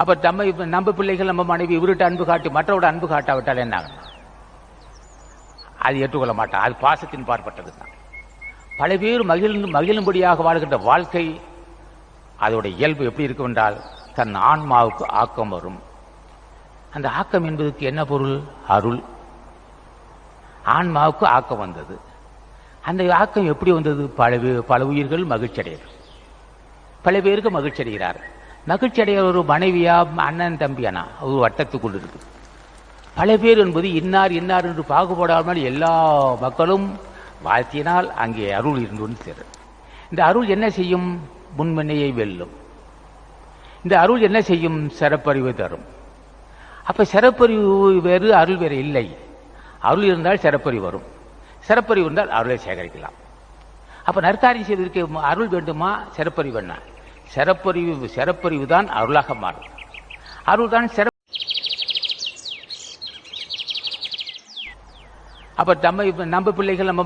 அப்ப நம்ம பிள்ளைகள் நம்ம மனைவி இவர்கிட்ட அன்பு காட்டி மற்றவோட அன்பு காட்டாவிட்டால் என்ன ஆகும்? அது ஏற்றுக்கொள்ள மாட்டான். அது பாசத்தின் பார்ப்பட்டது தான். பல பேர் மகிழும்படியாக வாழ்கின்ற வாழ்க்கை அதோட இயல்பு எப்படி இருக்கும் என்றால் தன் ஆன்மாவுக்கு ஆக்கம் வரும். அந்த ஆக்கம் என்பதற்கு என்ன பொருள்? அருள். ஆன்மாவுக்கு ஆக்கம் வந்தது. அந்த ஆக்கம் எப்படி வந்தது? பல உயிர்கள் மகிழ்ச்சி அடைகிறது. பல பேருக்கு மகிழ்ச்சி அடைகிறார். மகிழ்ச்சி அடைய ஒரு மனைவியா அண்ணன் தம்பியானா ஒரு வட்டத்துக்குள் இருக்கு. பல பேர் என்பது இன்னார் இன்னார் என்று பாகுபடாமல் எல்லா மக்களும் வாழ்த்தினால் அங்கே அருள் இருந்து வந்து சேரும். இந்த அருள் என்ன செய்யும்? முன்மனையை வெல்லும். இந்த அருள் என்ன செய்யும்? சிறப்பறிவு தரும். அப்ப சிறப்பறிவு வேறு அருள் வேறு இல்லை. அருள் இருந்தால் சிறப்பறிவு வரும். சிறப்பறிவு இருந்தால் அருளை சேகரிக்கலாம். அப்ப நற்காரியம் செய்வதற்கு அருள் வேண்டுமா? சிறப்பறிவு வேண்டாம். சிறப்பறிவு தான் அருளாக மாறும். அருள் தான் அப்ப நம்ம பிள்ளைகள் நம்ம